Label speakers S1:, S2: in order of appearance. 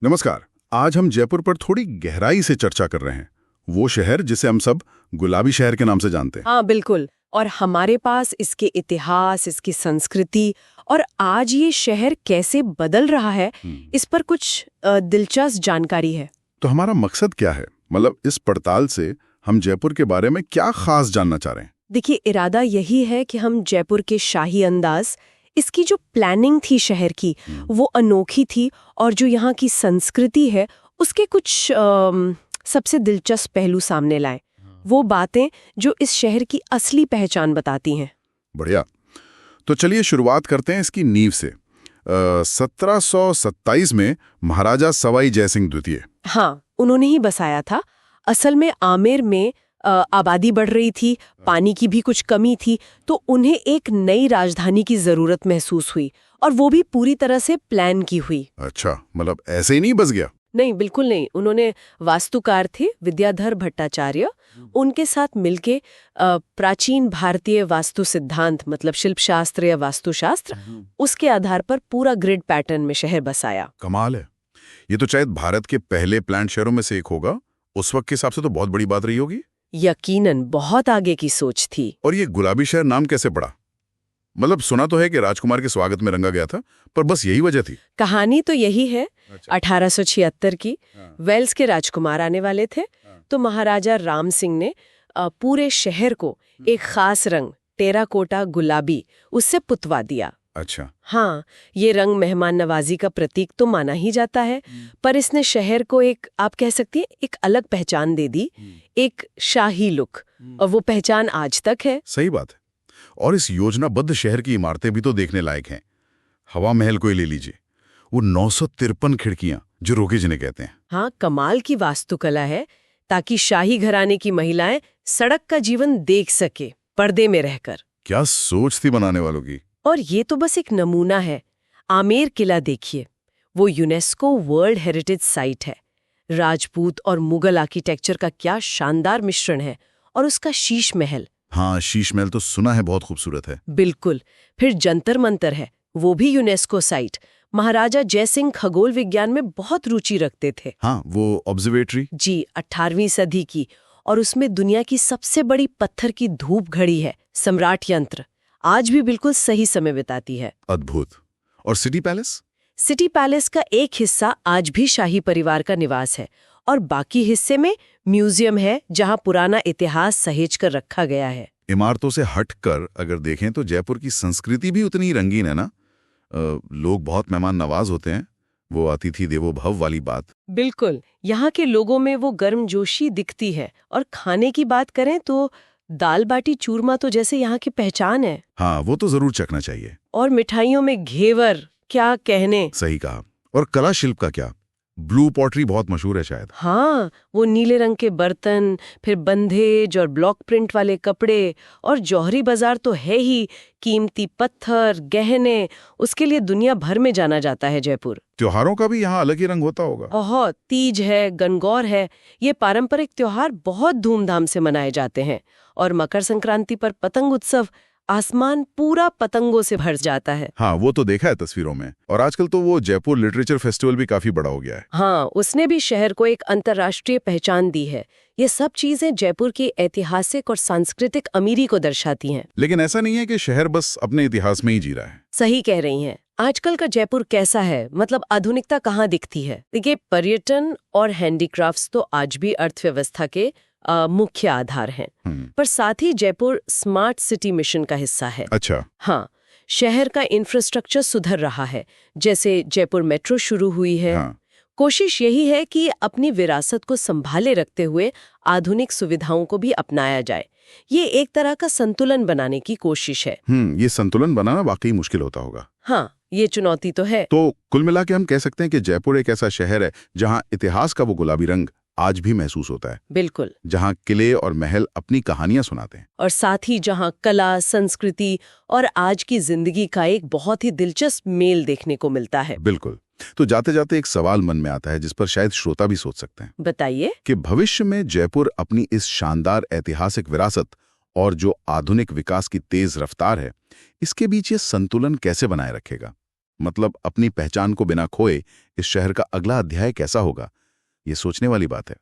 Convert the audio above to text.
S1: नमस्कार। आज हम जयपुर पर थोड़ी गहराई से चर्चा कर रहे हैं। वो शहर जिसे हम सब गुलाबी शहर के नाम से जानते हैं।
S2: हाँ बिल्कुल। और हमारे पास इसके इतिहास, इसकी संस्कृति और आज ये शहर कैसे बदल रहा है, इस पर कुछ दिलचस्प जानकारी है।
S1: तो हमारा मकसद क्या है? मतलब इस पड़ताल से हम जयपुर के बारे में क्या खास जानना चाह रहे हैं?
S2: देखिए, इरादा यही है कि हम जयपुर के शाही अंदाज, इसकी जो प्लानिंग थी शहर की, वो अनोखी थी, और जो यहाँ की संस्कृति है उसके कुछ सबसे दिलचस्प पहलू सामने लाए। वो बातें जो इस शहर की असली पहचान बताती हैं।
S1: बढ़िया। तो चलिए शुरुआत करते हैं इसकी नींव से। 1727 में महाराजा सवाई जयसिंह द्वितीय।
S2: हाँ, उन्होंने ही बसाया था। असल में आमेर में आबादी बढ़ रही थी, पानी की भी कुछ कमी थी, तो उन्हें एक नई राजधानी की जरूरत महसूस हुई, और वो भी पूरी तरह से प्लान की हुई।
S1: अच्छा, मतलब ऐसे ही नहीं बस गया?
S2: नहीं, बिल्कुल नहीं। उन्होंने वास्तुकार थे विद्याधर भट्टाचार्य, उनके साथ मिलके प्राचीन भारतीय वास्तु सिद्धांत, मतलब शिल्पशास्त्र या वास्तुशास्त्र, उसके आधार पर पूरा ग्रिड पैटर्न में शहर बसाया।
S1: कमाल है। ये तो शायद भारत के पहले प्लान्ड शहरों में से एक होगा। उस वक्त के हिसाब से तो बहुत बड़ी बात रही होगी।
S2: यकीनन बहुत आगे की सोच थी।
S1: और ये गुलाबी शहर नाम कैसे पड़ा? मतलब सुना तो है कि राजकुमार के स्वागत में रंगा गया था, पर बस यही वजह थी?
S2: कहानी तो यही है।
S1: अच्छा।
S2: 1876 की।
S1: हाँ।
S2: वेल्स के राजकुमार आने वाले थे।
S1: हाँ।
S2: तो महाराजा राम सिंह ने पूरे शहर को एक खास रंग, टेराकोटा गुलाबी, उससे पुतवा दिया।
S1: अच्छा।
S2: हाँ, ये रंग मेहमान नवाजी का प्रतीक तो माना ही जाता है, पर इसने शहर को एक, आप कह सकती हैं, एक अलग पहचान दे दी, एक शाही लुक, और वो पहचान आज तक है।
S1: सही बात है। और इस योजनाबद्ध शहर की इमारतें भी तो देखने लायक हैं। हवा महल को ही ले लीजिए, वो 953 खिड़कियां जो रोके जिन्हें कहते हैं।
S2: हाँ, कमाल की वास्तुकला है, ताकि शाही घराने की महिलाएं सड़क का जीवन देख सके, पर्दे में रहकर।
S1: क्या सोच थी बनाने वालों की।
S2: और ये तो बस एक नमूना है। आमेर किला देखिए, वो यूनेस्को वर्ल्ड हेरिटेज साइट है। राजपूत और मुगल आर्किटेक्चर का क्या शानदार मिश्रण है। और उसका शीश महल।
S1: हाँ, शीश महल तो सुना है बहुत खूबसूरत है।
S2: बिल्कुल। फिर जंतर मंतर है, वो भी यूनेस्को साइट। महाराजा जयसिंह खगोल विज्ञान में बहुत रुचि रखते थे।
S1: हाँ, वो ऑब्जर्वेटरी।
S2: जी, 18वीं सदी की, और उसमें दुनिया की सबसे बड़ी पत्थर की धूप घड़ी है, सम्राट यंत्र, आज भी बिल्कुल सही समय बिताती है।
S1: अद्भुत। और सिटी पैलेस?
S2: सिटी पैलेस का एक हिस्सा आज भी शाही परिवार का निवास है, और बाकी हिस्से में म्यूजियम है, जहां पुराना इतिहास सहेज कर रखा गया है।
S1: इमारतों से हटकर अगर देखें तो जयपुर की संस्कृति भी उतनी ही रंगीन है ना। लोग बहुत मेहमान नवाज होते हैं, वो अतिथि देवो भव वाली बात।
S2: बिल्कुल, यहाँ के लोगों में वो गर्मजोशी दिखती है। और खाने की बात करें तो दाल बाटी चूरमा तो जैसे यहाँ की पहचान है।
S1: हाँ, वो तो जरूर चखना चाहिए।
S2: और मिठाइयों में घेवर, क्या कहने।
S1: सही कहा। और कला शिल्प का क्या? ब्लू पॉटरी बहुत मशहूर है शायद।
S2: हाँ, वो नीले रंग के बर्तन, फिर बंधेज और ब्लॉक प्रिंट वाले कपड़े, और जौहरी बाजार तो है ही। कीमती पत्थर, गहने, उसके लिए दुनिया भर में जाना जाता है जयपुर।
S1: त्योहारों का भी यहाँ अलग ही रंग होता होगा।
S2: बहुत। तीज है, गणगौर है, ये पारंपरिक त्योहार बहुत धूमधाम से मनाए जाते हैं। और मकर संक्रांति पर पतंग उत्सव, आसमान पूरा पतंगों से भर जाता है।
S1: हाँ, वो तो देखा है तस्वीरों में। और आजकल तो वो जयपुर लिटरेचर फेस्टिवल भी काफी बड़ा हो गया है।
S2: हाँ, उसने भी शहर को एक अंतर्राष्ट्रीय पहचान दी है। ये सब चीजें जयपुर की ऐतिहासिक और सांस्कृतिक अमीरी को दर्शाती हैं।
S1: लेकिन ऐसा नहीं है कि शहर बस अपने इतिहास में ही जी रहा है।
S2: सही कह रही हैं। आजकल का जयपुर कैसा है, मतलब आधुनिकता कहाँ दिखती है? देखिए, पर्यटन और हैंडीक्राफ्ट्स तो आज भी अर्थव्यवस्था के मुख्य आधार हैं, पर साथ ही जयपुर स्मार्ट सिटी मिशन का हिस्सा है।
S1: अच्छा।
S2: हाँ, शहर का इंफ्रास्ट्रक्चर सुधर रहा है, जैसे जयपुर मेट्रो शुरू हुई है।
S1: हाँ।
S2: कोशिश यही है कि अपनी विरासत को संभाले रखते हुए आधुनिक सुविधाओं को भी अपनाया जाए। ये एक तरह का संतुलन बनाने की कोशिश है।
S1: ये संतुलन बनाना वाकई मुश्किल होता होगा।
S2: हाँ, ये चुनौती तो है।
S1: तो कुल मिला के हम कह सकते हैं कि जयपुर एक ऐसा शहर है जहाँ इतिहास का वो गुलाबी रंग आज भी महसूस होता है।
S2: बिल्कुल।
S1: जहाँ किले और महल अपनी कहानियां सुनाते हैं,
S2: और साथ ही जहाँ कला, संस्कृति और आज की जिंदगी का एक बहुत ही दिलचस्प मेल देखने को मिलता है।
S1: बिल्कुल। तो जाते जाते एक सवाल मन में आता है जिस पर शायद श्रोता भी सोच सकते हैं।
S2: बताइए।
S1: कि भविष्य में जयपुर अपनी इस शानदार ऐतिहासिक विरासत और जो आधुनिक विकास की तेज रफ्तार है, इसके बीच ये संतुलन कैसे बनाए रखेगा? मतलब अपनी पहचान को बिना खोए इस शहर का अगला अध्याय कैसा होगा, ये सोचने वाली बात है।